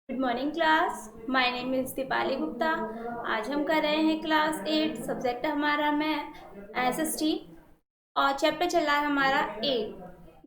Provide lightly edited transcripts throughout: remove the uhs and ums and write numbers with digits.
Good morning class. My name is Deepali Gupta. आज हम कर रहे हैं क्लास 8। सब्जेक्ट हमारा SST और चैप्टर चल रहा है हमारा 8।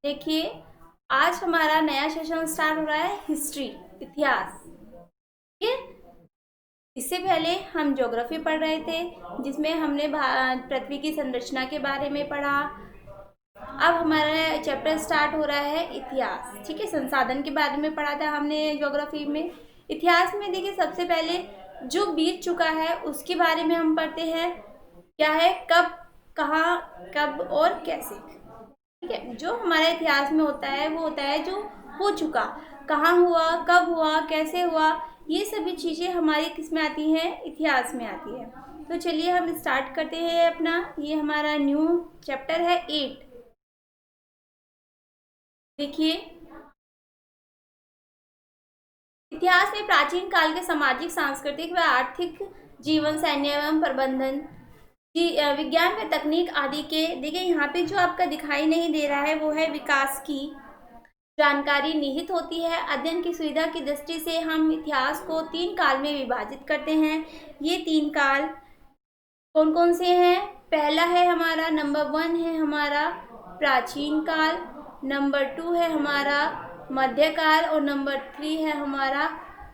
देखिए, आज हमारा नया सेशन स्टार्ट हो रहा है हिस्ट्री, इतिहास। ठीक है। इससे पहले हम ज्योग्राफी पढ़ रहे थे, जिसमें हमने पृथ्वी की संरचना के बारे में पढ़ा। अब हमारा चैप्टर स्टार्ट हो रहा है इतिहास। ठीक है, संसाधन के बारे में पढ़ा था हमने ज्योग्राफी में। इतिहास में देखिए, सबसे पहले जो बीत चुका है उसके बारे में हम पढ़ते हैं। क्या है, कब, कहाँ, कब और कैसे। ठीक है, जो हमारे इतिहास में होता है वो होता है जो हो चुका, कहाँ हुआ, कब हुआ, कैसे हुआ। ये सभी चीज़ें हमारी किस में आती हैं, इतिहास में आती है। तो चलिए हम स्टार्ट करते हैं अपना, ये हमारा न्यू चैप्टर है 8। देखिए, इतिहास में प्राचीन काल के सामाजिक, सांस्कृतिक व आर्थिक जीवन, सैन्य एवं प्रबंधन, विज्ञान व तकनीक आदि के, देखिए यहाँ पे जो आपका दिखाई नहीं दे रहा है वो है विकास की जानकारी निहित होती है। अध्ययन की सुविधा की दृष्टि से हम इतिहास को 3 काल में विभाजित करते हैं। ये 3 काल कौन कौन से हैं? पहला है हमारा, नंबर 1 है हमारा प्राचीन काल, नंबर 2 है हमारा मध्यकाल और नंबर 3 है हमारा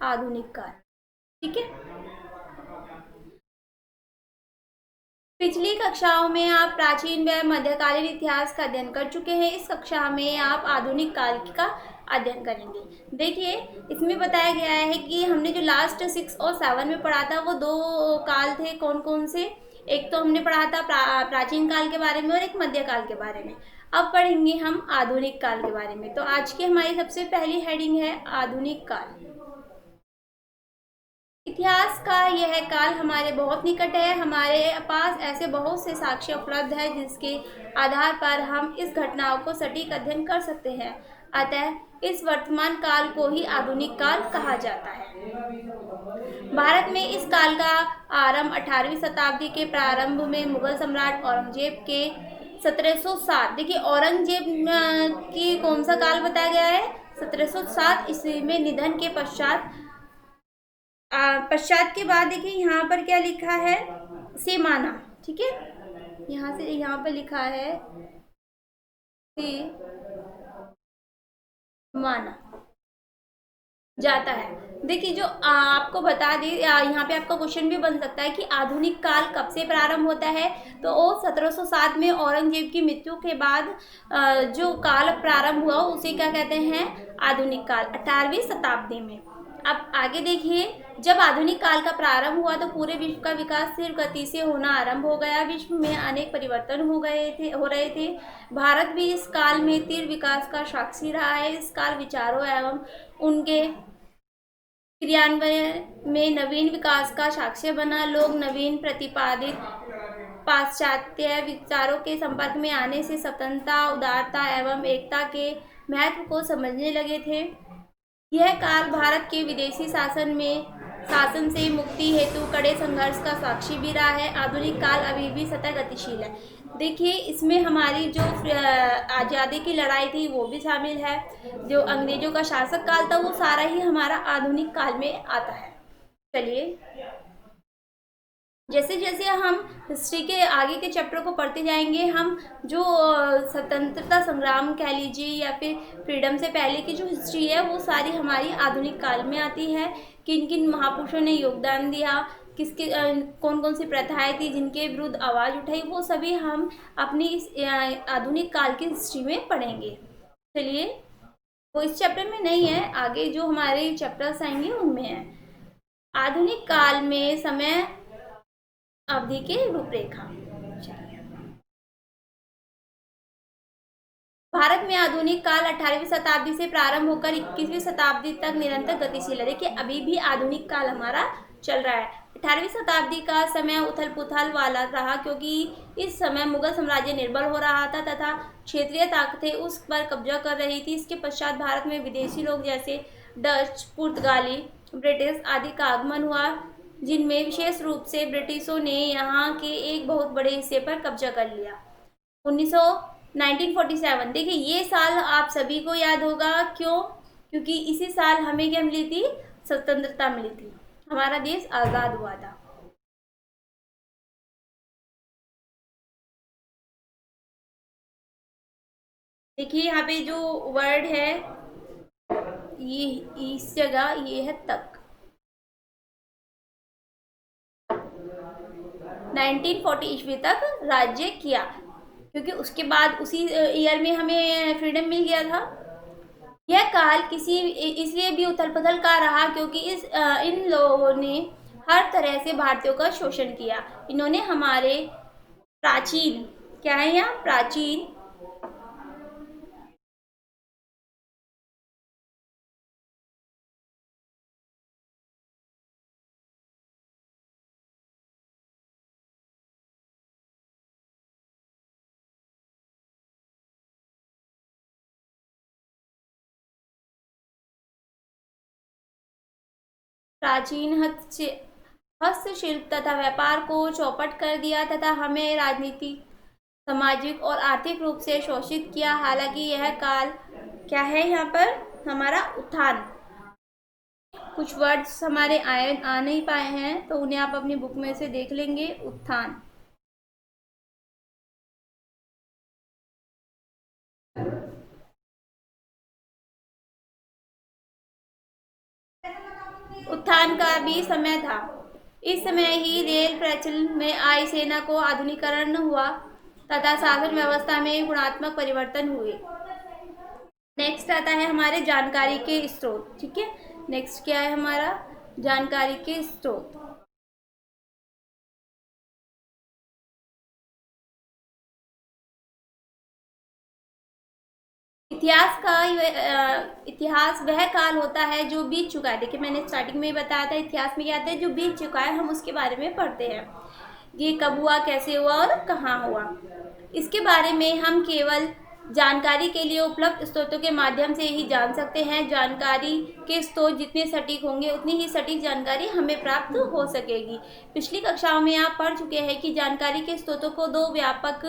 आधुनिक काल। ठीक है। पिछली कक्षाओं में आप प्राचीन व मध्यकालीन इतिहास का अध्ययन कर चुके हैं। इस कक्षा में आप आधुनिक काल का अध्ययन करेंगे। देखिए, इसमें बताया गया है कि हमने जो लास्ट 6 और 7 में पढ़ा था वो 2 काल थे। कौन कौन से? एक तो हमने पढ़ा था प्राचीन काल के बारे में और एक मध्यकाल के बारे में। अब पढ़ेंगे हम आधुनिक काल के बारे में। तो आज की हमारी सबसे पहली हेडिंग है आधुनिक काल। इतिहास का यह काल हमारे बहुत निकट है। हमारे पास ऐसे बहुत से साक्ष्य उपलब्ध है जिसके आधार पर हम इस घटनाओं को सटीक अध्ययन कर सकते हैं। अतः इस वर्तमान काल को ही आधुनिक काल कहा जाता है। भारत में इस काल का आरंभ 18वीं शताब्दी के प्रारंभ में मुगल सम्राट औरंगजेब के 1707, देखिए औरंगजेब की कौन सा काल बताया गया है? 1707 ईस्वी में निधन के पश्चात पश्चात के बाद देखिए यहाँ पर क्या लिखा है, से माना। ठीक है, यहाँ से यहाँ पर लिखा है से माना जाता है। देखिए, जो आपको बता दें, यहाँ पे आपका क्वेश्चन भी बन सकता है कि आधुनिक काल कब से प्रारंभ होता है। तो वो 1707 में औरंगजेब की मृत्यु के बाद जो काल प्रारंभ हुआ उसे क्या कहते हैं? आधुनिक काल, 18वीं शताब्दी में। अब आगे देखिए, जब आधुनिक काल का प्रारंभ हुआ तो पूरे विश्व का विकास तीव्र गति से होना आरंभ हो गया। विश्व में अनेक परिवर्तन हो रहे थे। भारत भी इस काल में तीव्र विकास का साक्षी रहा है। इस काल विचारों एवं उनके क्रियान्वयन में नवीन विकास का साक्ष्य बना। लोग नवीन प्रतिपादित पाश्चात्य विचारों के संपर्क में आने से स्वतंत्रता, उदारता एवं एकता के महत्व को समझने लगे थे। यह काल भारत के विदेशी शासन से मुक्ति हेतु कड़े संघर्ष का साक्षी भी रहा है। आधुनिक काल अभी भी सतत गतिशील है। देखिए, इसमें हमारी जो आज़ादी की लड़ाई थी वो भी शामिल है। जो अंग्रेजों का शासक काल था वो सारा ही हमारा आधुनिक काल में आता है। चलिए, जैसे जैसे हम हिस्ट्री के आगे के चैप्टर को पढ़ते जाएंगे, हम जो स्वतंत्रता संग्राम कह लीजिए या फिर फ्रीडम से पहले की जो हिस्ट्री है वो सारी हमारी आधुनिक काल में आती है। किन किन महापुरुषों ने योगदान दिया, किसके कौन कौन सी प्रथाएं थी जिनके विरुद्ध आवाज़ उठाई, वो सभी हम अपनी इस आधुनिक काल की हिस्ट्री में पढ़ेंगे। चलिए, वो इस चैप्टर में नहीं है, आगे जो हमारे चैप्टर्स आएंगे उनमें है। आधुनिक काल में समय अवधि की रूपरेखा। भारत में आधुनिक काल 18वीं शताब्दी से प्रारंभ होकर 21वीं शताब्दी तक निरंतर गतिशील है। देखिए, अभी भी आधुनिक काल हमारा चल रहा है। 18वीं शताब्दी का समय उथल पुथल वाला रहा, क्योंकि इस समय मुगल साम्राज्य निर्बल हो रहा था तथा क्षेत्रीय ताकतें उस पर कब्जा कर रही थी। इसके पश्चात भारत में विदेशी लोग जैसे डच, पुर्तगाली, ब्रिटिश आदि का आगमन हुआ, जिनमें विशेष रूप से ब्रिटिशों ने यहाँ के एक बहुत बड़े हिस्से पर कब्जा कर लिया। 1947, देखिए ये साल आप सभी को याद होगा। क्यों? क्योंकि इसी साल हमें क्या मिली थी? स्वतंत्रता मिली थी, हमारा देश आज़ाद हुआ था। देखिए यहाँ पे जो वर्ड है, ये इस जगह ये है तक। 1940 ईस्वी तक राज्य किया, क्योंकि उसके बाद उसी ईयर में हमें फ्रीडम मिल गया था। यह काल किसी इसलिए भी उथल पुथल का रहा क्योंकि इन लोगों ने हर तरह से भारतीयों का शोषण किया। इन्होंने हमारे प्राचीन, क्या है यहाँ, प्राचीन प्राचीन हस्तशिल्प तथा व्यापार को चौपट कर दिया तथा हमें राजनीतिक, सामाजिक और आर्थिक रूप से शोषित किया। हालांकि यह काल क्या है यहाँ पर, हमारा उत्थान। कुछ वर्ड्स हमारे आ नहीं पाए हैं तो उन्हें आप अपनी बुक में से देख लेंगे। उत्थान, उत्थान का भी समय था। इस समय ही रेल प्रचलन में आई, सेना को आधुनिकीकरण हुआ तथा शासन व्यवस्था में गुणात्मक परिवर्तन हुए। नेक्स्ट आता है हमारे जानकारी के स्रोत। ठीक है, नेक्स्ट क्या है हमारा, जानकारी के स्रोत। इतिहास वह काल होता है जो बीत चुका है। देखिए मैंने स्टार्टिंग में ही बताया था, इतिहास में क्या आता है, जो बीत चुका है हम उसके बारे में पढ़ते हैं। ये कब हुआ, कैसे हुआ और कहाँ हुआ, इसके बारे में हम केवल जानकारी के लिए उपलब्ध स्रोतों के माध्यम से ही जान सकते हैं। जानकारी के स्रोत जितने सटीक होंगे उतनी ही सटीक जानकारी हमें प्राप्त हो सकेगी। पिछली कक्षाओं में आप पढ़ चुके हैं कि जानकारी के स्रोतों को दो व्यापक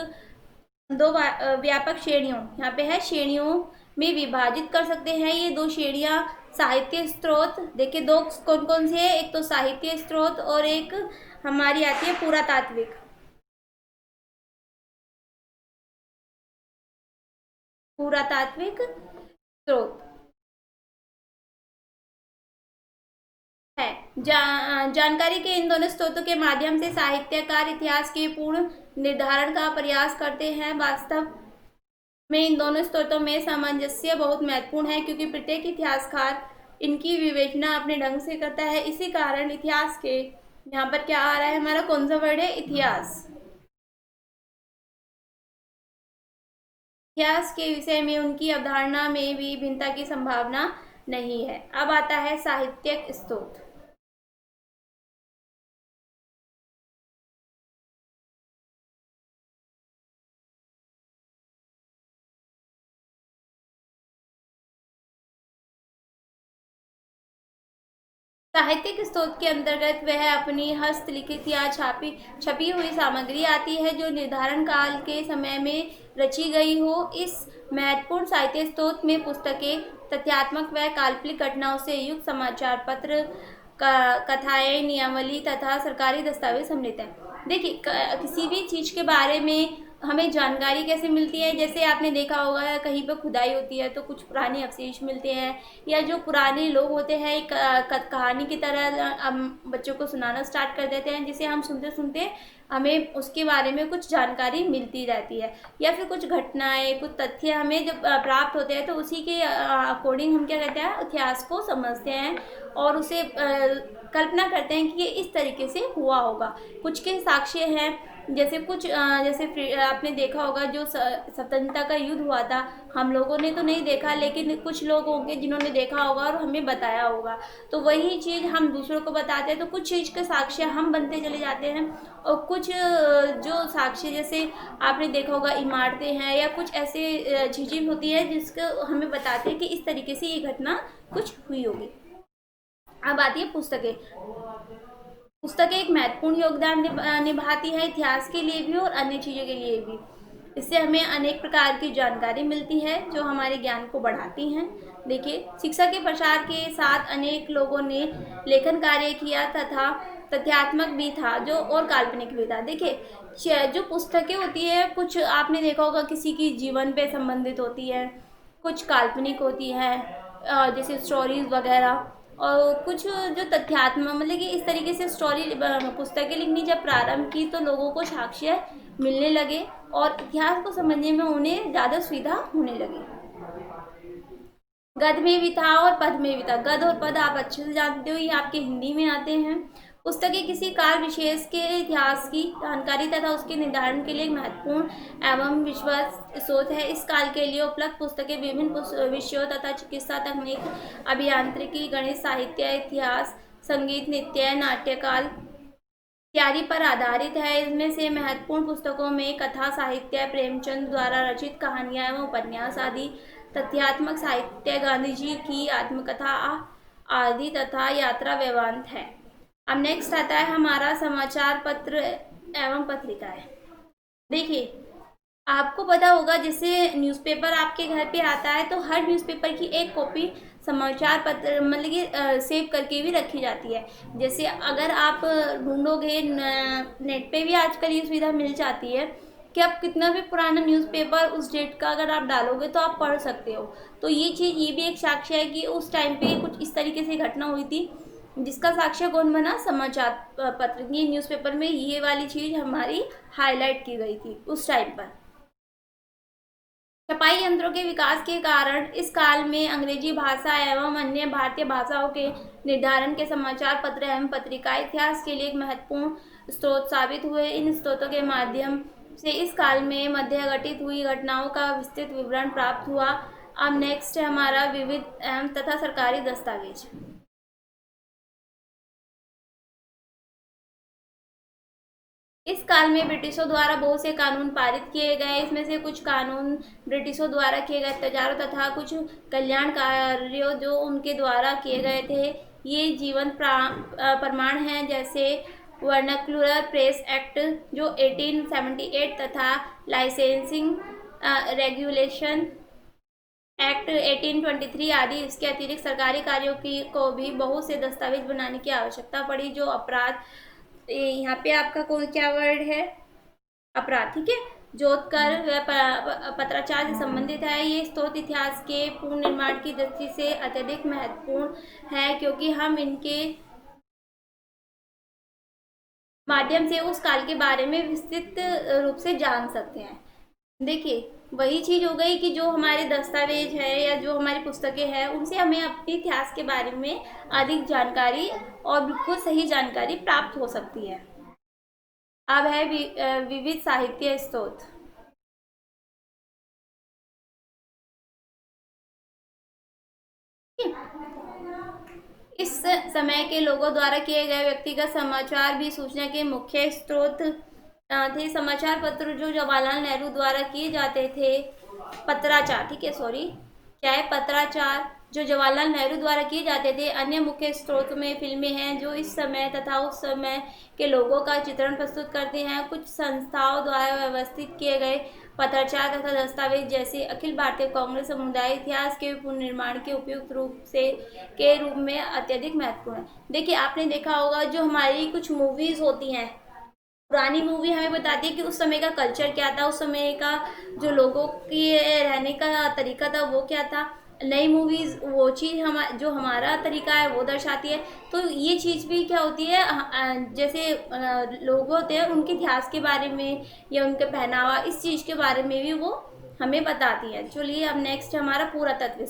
श्रेणियों, यहाँ पे है श्रेणियों में विभाजित कर सकते हैं। ये दो श्रेणियाँ साहित्य स्रोत, देखिए दो कौन कौन से है, एक तो साहित्य स्रोत और एक हमारी आती है पुरातात्विक। पुरातात्विक स्रोत है। जानकारी के इन दोनों स्रोतों के माध्यम से साहित्यकार इतिहास के पूर्ण निर्धारण का प्रयास करते हैं। वास्तव में इन दोनों स्रोतों में सामंजस्य बहुत महत्वपूर्ण है, क्योंकि प्रत्येक इतिहासकार इनकी विवेचना अपने ढंग से करता है। इसी कारण इतिहास के, यहाँ पर क्या आ रहा है हमारा, कौन सा वर्ड है, इतिहास। इतिहास के विषय में उनकी अवधारणा में भी भिन्नता की संभावना नहीं है। अब आता है साहित्यिक स्रोत। साहित्यिक स्रोत के अंतर्गत वह अपनी हस्तलिखित या छपी हुई सामग्री आती है जो निर्धारण काल के समय में रची गई हो। इस महत्वपूर्ण साहित्य स्रोत में पुस्तकें, तथ्यात्मक व काल्पनिक घटनाओं से युक्त समाचार पत्र, कथाएं, नियमावली तथा सरकारी दस्तावेज सम्मिलित हैं। देखिए किसी भी चीज़ के बारे में हमें जानकारी कैसे मिलती है, जैसे आपने देखा होगा कहीं पर खुदाई होती है तो कुछ पुराने अवशेष मिलते हैं, या जो पुराने लोग होते हैं एक कहानी की तरह हम बच्चों को सुनाना स्टार्ट कर देते हैं, जिसे हम सुनते सुनते हमें उसके बारे में कुछ जानकारी मिलती रहती है। या फिर कुछ घटनाएं, कुछ तथ्य हमें जब प्राप्त होते हैं तो उसी के अकॉर्डिंग हम क्या कहते हैं, इतिहास को समझते हैं और उसे कल्पना करते हैं कि ये इस तरीके से हुआ होगा। कुछ के साक्ष्य हैं, जैसे जैसे आपने देखा होगा जो स्वतंत्रता का युद्ध हुआ था, हम लोगों ने तो नहीं देखा लेकिन कुछ लोग होंगे जिन्होंने देखा होगा और हमें बताया होगा। तो वही चीज़ हम दूसरों को बताते हैं, तो कुछ चीज़ के साक्ष्य हम बनते चले जाते हैं। और कुछ जो साक्ष्य, जैसे आपने देखा होगा इमारतें हैं या कुछ ऐसे चीज़ें होती है जिसको हमें बताते हैं कि इस तरीके से ये घटना कुछ हुई होगी। अब आती है पुस्तकें। पुस्तकें एक महत्वपूर्ण योगदान निभाती है, इतिहास के लिए भी और अन्य चीज़ों के लिए भी। इससे हमें अनेक प्रकार की जानकारी मिलती है जो हमारे ज्ञान को बढ़ाती हैं। देखिए, शिक्षा के प्रसार के साथ अनेक लोगों ने लेखन कार्य किया तथा तथ्यात्मक भी था जो और काल्पनिक भी था। देखिए, जो पुस्तकें होती है कुछ आपने देखा होगा किसी की जीवन पे संबंधित होती है, कुछ काल्पनिक होती है, जैसे स्टोरीज वगैरह, और कुछ जो तथ्यात्मक, मतलब कि इस तरीके से स्टोरी पुस्तकें लिखनी जब प्रारंभ की तो लोगों को साक्ष्य मिलने लगे और इतिहास को समझने में उन्हें ज़्यादा सुविधा होने लगी। गद्य में भी था और पद में भी था। गद्य और पद आप अच्छे से जानते हो, ये आपके हिंदी में आते हैं। पुस्तकें किसी काल विशेष के इतिहास की जानकारी तथा उसके निर्धारण के लिए एक महत्वपूर्ण एवं विश्वास स्रोत है। इस काल के लिए उपलब्ध पुस्तकें विभिन्न विषयों तथा चिकित्सा, तकनीक, अभियांत्रिकी, गणित, साहित्य, इतिहास, संगीत, नृत्य, नाट्यकाल इत्यादि पर आधारित है। इनमें से महत्वपूर्ण पुस्तकों में कथा साहित्य, प्रेमचंद द्वारा रचित कहानियां एवं उपन्यास आदि, तथ्यात्मक साहित्य, गांधी जी की आत्मकथा आदि तथा यात्रा वेदांत है। अब नेक्स्ट आता है हमारा समाचार पत्र एवं पत्रिकाएं। देखिए, आपको पता होगा जैसे न्यूज़पेपर आपके घर पे आता है तो हर न्यूज़पेपर की एक कॉपी समाचार पत्र, मतलब कि सेव करके भी रखी जाती है। जैसे अगर आप ढूंढोगे, नेट पे भी आजकल ये सुविधा मिल जाती है कि आप कितना भी पुराना न्यूज़पेपर उस डेट का अगर आप डालोगे तो आप पढ़ सकते हो। तो ये चीज़, ये भी एक साक्ष्य है कि उस टाइम पे कुछ इस तरीके से घटना हुई थी, जिसका साक्ष्य कौन बना? समाचार पत्र। ये न्यूज़पेपर में ये वाली चीज़ हमारी हाईलाइट की गई थी उस टाइम पर। छपाई यंत्रों के विकास के कारण इस काल में अंग्रेजी भाषा एवं अन्य भारतीय भाषाओं के निर्धारण के समाचार पत्र एवं पत्रिकाएं इतिहास के लिए एक महत्वपूर्ण स्रोत साबित हुए। इन स्रोतों के माध्यम से इस काल में मध्य घटित हुई घटनाओं का विस्तृत विवरण प्राप्त हुआ। अब नेक्स्ट है हमारा विविध एवं तथा सरकारी दस्तावेज। इस काल में ब्रिटिशों द्वारा बहुत से कानून पारित किए गए। इसमें से कुछ कानून ब्रिटिशों द्वारा किए गए अत्याचारों तथा कुछ कल्याण कार्यों जो उनके द्वारा किए गए थे, ये जीवन प्रमाण हैं। जैसे वर्नाक्युलर प्रेस एक्ट जो 1878 तथा लाइसेंसिंग रेगुलेशन एक्ट 1823 आदि। इसके अतिरिक्त सरकारी कार्यों की को भी बहुत से दस्तावेज बनाने की आवश्यकता पड़ी। जो अपराध, यहाँ पे आपका कौन क्या वर्ड है? अपराध, ठीक है, जोतकर व पत्राचार से संबंधित है। ये स्रोत इतिहास के पुनर्निर्माण की दृष्टि से अत्यधिक महत्वपूर्ण है क्योंकि हम इनके माध्यम से उस काल के बारे में विस्तृत रूप से जान सकते हैं। देखिए, वही चीज़ हो गई कि जो हमारे दस्तावेज है या जो हमारी पुस्तकें हैं उनसे हमें अपने इतिहास के बारे में अधिक जानकारी और बिल्कुल सही जानकारी प्राप्त हो सकती है। अब है विविध साहित्य स्रोत। इस समय के लोगों द्वारा किए गए व्यक्तिगत समाचार भी सूचना के मुख्य स्रोत थे। समाचार पत्र जो जवाहरलाल नेहरू द्वारा किए जाते थे, पत्राचार, ठीक है, सॉरी, क्या है? पत्राचार जो जवाहरलाल नेहरू द्वारा किए जाते थे। अन्य मुख्य स्रोत में फिल्में हैं जो इस समय तथा उस समय के लोगों का चित्रण प्रस्तुत करते हैं। कुछ संस्थाओं द्वारा व्यवस्थित किए गए पत्राचार तथा दस्तावेज जैसे अखिल भारतीय कांग्रेस समुदाय इतिहास के पुनर्निर्माण के उपयुक्त रूप से के रूप में अत्यधिक महत्वपूर्ण है। देखिए, आपने देखा होगा जो हमारी कुछ मूवीज होती हैं, पुरानी मूवी हमें बताती है कि उस समय का कल्चर क्या था, उस समय का जो लोगों के रहने का तरीका था वो क्या था। नई मूवीज वो चीज़ जो हमारा तरीका है वो दर्शाती है। तो ये चीज़ भी क्या होती है, जैसे लोग होते हैं उनके इतिहास के बारे में या उनके पहनावा, इस चीज़ के बारे में भी वो हमें बताती है। चलिए, अब नेक्स्ट हमारा पुरातात्विक।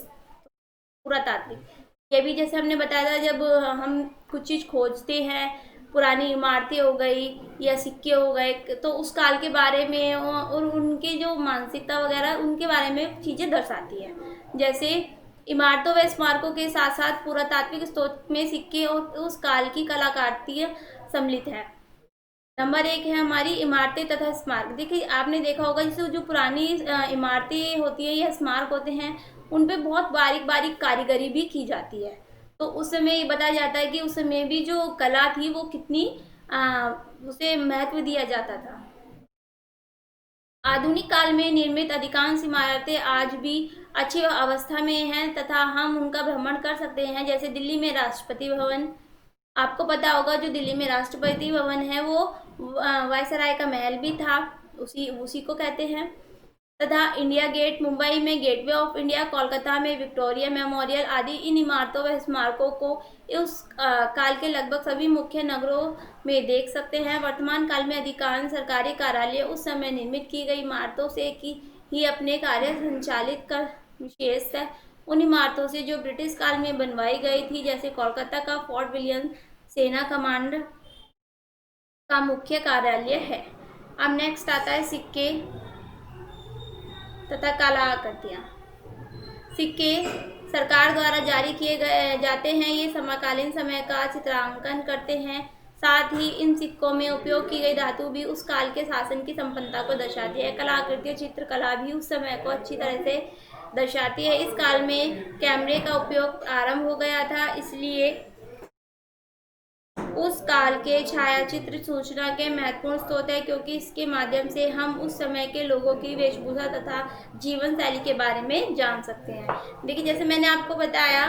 ये भी जैसे हमने बताया था, जब हम कुछ चीज़ खोजते हैं, पुरानी इमारतें हो गई या सिक्के हो गए, तो उस काल के बारे में और उनके जो मानसिकता वगैरह उनके बारे में चीज़ें दर्शाती है। जैसे इमारतों व स्मारकों के साथ साथ पुरातात्विक स्रोत में सिक्के और उस काल की कलाकृति सम्मिलित है। नंबर 1 है हमारी इमारतें तथा स्मारक। देखिए, आपने देखा होगा जैसे जो पुरानी इमारतें होती है या स्मारक होते हैं उन पे बहुत बारीक बारीक कारीगरी भी की जाती है। तो उस समय ये बताया जाता है कि उस समय भी जो कला थी वो कितनी उसे महत्व दिया जाता था। आधुनिक काल में निर्मित अधिकांश इमारतें आज भी अच्छी अवस्था में हैं तथा हम उनका भ्रमण कर सकते हैं। जैसे दिल्ली में राष्ट्रपति भवन, आपको पता होगा जो दिल्ली में राष्ट्रपति भवन है वो वायसराय का महल भी था, उसी उसी को कहते हैं। तथा इंडिया गेट मुंबई में गेटवे ऑफ इंडिया, कोलकाता में विक्टोरिया मेमोरियल आदि इन इमारतों व स्मारकों को उस काल के लगभग सभी मुख्य नगरों में देख सकते हैं। वर्तमान काल में अधिकांश सरकारी कार्यालय उस समय निर्मित की गई इमारतों से ही अपने कार्य संचालित कर विशेष है उन इमारतों से जो ब्रिटिश काल में बनवाई गई थी, जैसे कोलकाता का फोर्ट विलियम सेना कमांड का मुख्य कार्यालय है। अब नेक्स्ट आता है सिक्के तथा कलाकृतियाँ। सिक्के सरकार द्वारा जारी किए गए जाते हैं। ये समकालीन समय का चित्रांकन करते हैं। साथ ही इन सिक्कों में उपयोग की गई धातु भी उस काल के शासन की संपन्नता को दर्शाती है। कलाकृति चित्रकला भी उस समय को अच्छी तरह से दर्शाती है। इस काल में कैमरे का उपयोग आरंभ हो गया था, इसलिए उस काल के छायाचित्र सूचना के महत्वपूर्ण स्रोत है, क्योंकि इसके माध्यम से हम उस समय के लोगों की वेशभूषा तथा जीवन शैली के बारे में जान सकते हैं। देखिए, जैसे मैंने आपको बताया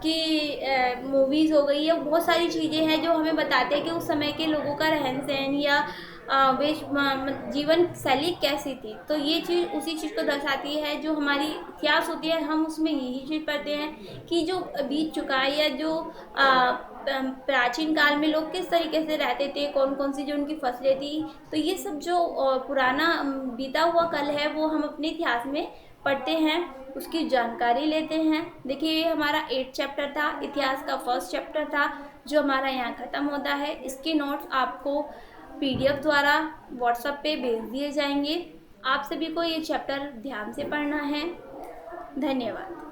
कि मूवीज़ हो गई है, बहुत सारी चीज़ें हैं जो हमें बताते हैं कि उस समय के लोगों का रहन सहन या जीवन शैली कैसी थी। तो ये चीज़ उसी चीज़ को दर्शाती है जो हमारी इतिहास होती है। हम उसमें यही चीज़ पढ़ते हैं कि जो बीत चुका है या जो प्राचीन काल में लोग किस तरीके से रहते थे, कौन कौन सी जो उनकी फसलें थी। तो ये सब जो पुराना बीता हुआ कल है वो हम अपने इतिहास में पढ़ते हैं, उसकी जानकारी लेते हैं। देखिए, ये हमारा 8th चैप्टर था, इतिहास का 1st चैप्टर था जो हमारा यहाँ ख़त्म होता है। इसके नोट्स आपको PDF द्वारा व्हाट्सएप पे भेज दिए जाएंगे। आप सभी को ये चैप्टर ध्यान से पढ़ना है। धन्यवाद।